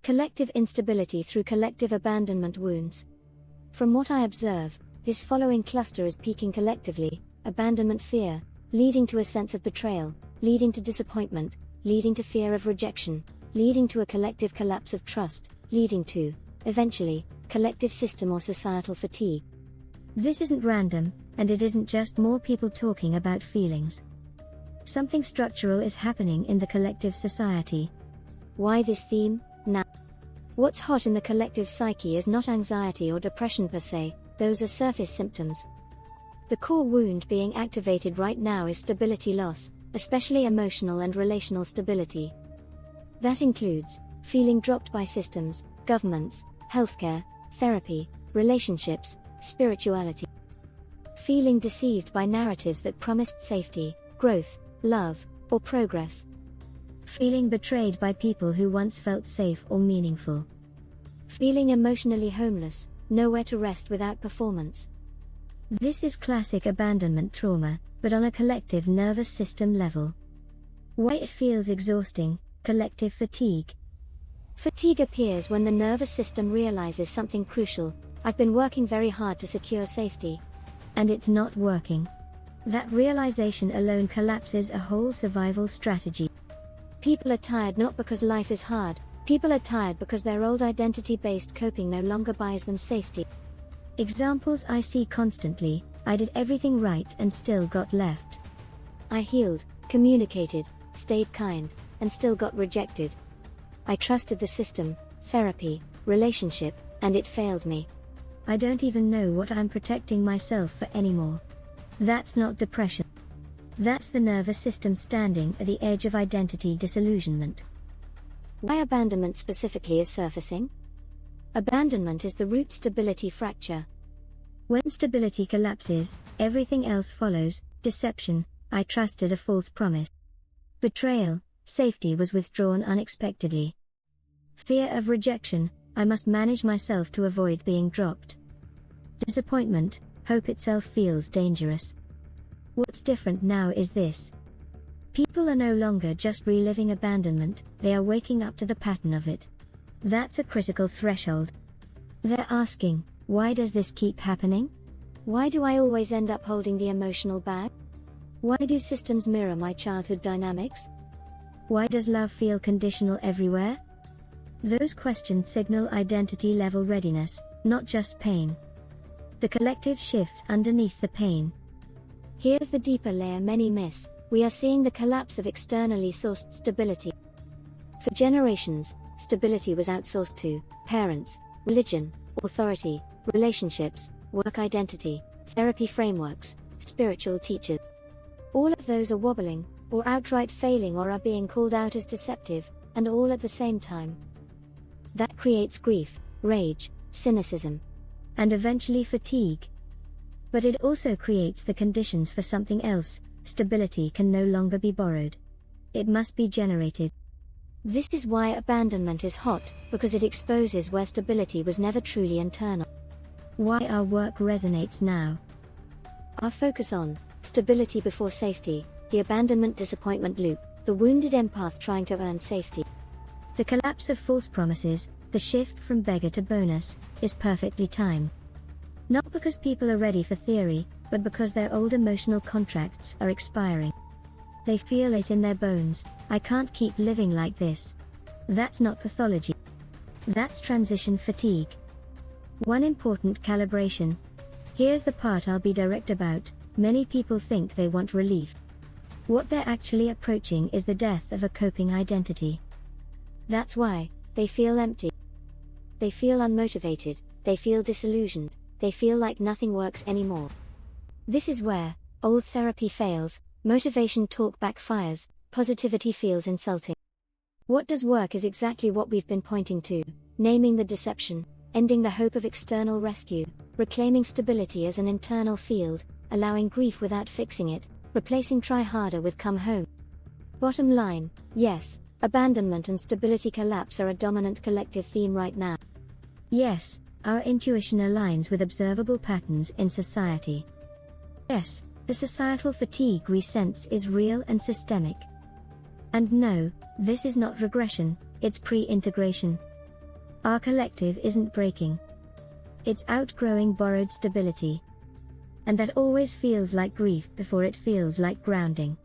Collective instability through collective abandonment wounds. From what I observe, this following cluster is peaking collectively: abandonment fear, leading to a sense of betrayal, leading to disappointment, leading to fear of rejection, leading to a collective collapse of trust, leading to, eventually, collective system or societal fatigue. This isn't random, and it isn't just more people talking about feelings. Something structural is happening in the collective society. Why this theme? Now, what's hot in the collective psyche is not anxiety or depression per se, those are surface symptoms. The core wound being activated right now is stability loss, especially emotional and relational stability. That includes feeling dropped by systems, governments, healthcare, therapy, relationships, spirituality. Feeling deceived by narratives that promised safety, growth, love, or progress. Feeling betrayed by people who once felt safe or meaningful. Feeling emotionally homeless, nowhere to rest without performance. This is classic abandonment trauma, but on a collective nervous system level. Why it feels exhausting: collective fatigue. Fatigue appears when the nervous system realizes something crucial: I've been working very hard to secure safety, and it's not working. That realization alone collapses a whole survival strategy. People are tired not because life is hard, people are tired because their old identity-based coping no longer buys them safety. Examples I see constantly: I did everything right and still got left. I healed, communicated, stayed kind, and still got rejected. I trusted the system, therapy, relationship, and it failed me. I don't even know what I'm protecting myself for anymore. That's not depression. That's the nervous system standing at the edge of identity disillusionment. Why abandonment specifically is surfacing? Abandonment is the root stability fracture. When stability collapses, everything else follows: deception, I trusted a false promise. Betrayal, safety was withdrawn unexpectedly. Fear of rejection, I must manage myself to avoid being dropped. Disappointment, hope itself feels dangerous. What's different now is this: people are no longer just reliving abandonment, they are waking up to the pattern of it. That's a critical threshold. They're asking, why does this keep happening? Why do I always end up holding the emotional bag? Why do systems mirror my childhood dynamics? Why does love feel conditional everywhere? Those questions signal identity level readiness, not just pain. The collective shift underneath the pain. Here's the deeper layer many miss: we are seeing the collapse of externally sourced stability. For generations, stability was outsourced to parents, religion, authority, relationships, work identity, therapy frameworks, spiritual teachers. All of those are wobbling, or outright failing, or are being called out as deceptive, and all at the same time. That creates grief, rage, cynicism, and eventually fatigue. But it also creates the conditions for something else: stability can no longer be borrowed. It must be generated. This is why abandonment is hot, because it exposes where stability was never truly internal. Why our work resonates now. Our focus on stability before safety, the abandonment disappointment loop, the wounded empath trying to earn safety. The collapse of false promises, the shift from beggar to bonus, is perfectly timed. Not because people are ready for theory, but because their old emotional contracts are expiring. They feel it in their bones: I can't keep living like this. That's not pathology. That's transition fatigue. One important calibration. Here's the part I'll be direct about: many people think they want relief. What they're actually approaching is the death of a coping identity. That's why they feel empty. They feel unmotivated, they feel disillusioned, they feel like nothing works anymore. This is where old therapy fails, motivation talk backfires, positivity feels insulting. What does work is exactly what we've been pointing to: naming the deception, ending the hope of external rescue, reclaiming stability as an internal field, allowing grief without fixing it, replacing try harder with come home. Bottom line, yes, abandonment and stability collapse are a dominant collective theme right now. Yes, our intuition aligns with observable patterns in society. Yes, the societal fatigue we sense is real and systemic. And no, this is not regression, it's pre-integration. Our collective isn't breaking. It's outgrowing borrowed stability. And that always feels like grief before it feels like grounding.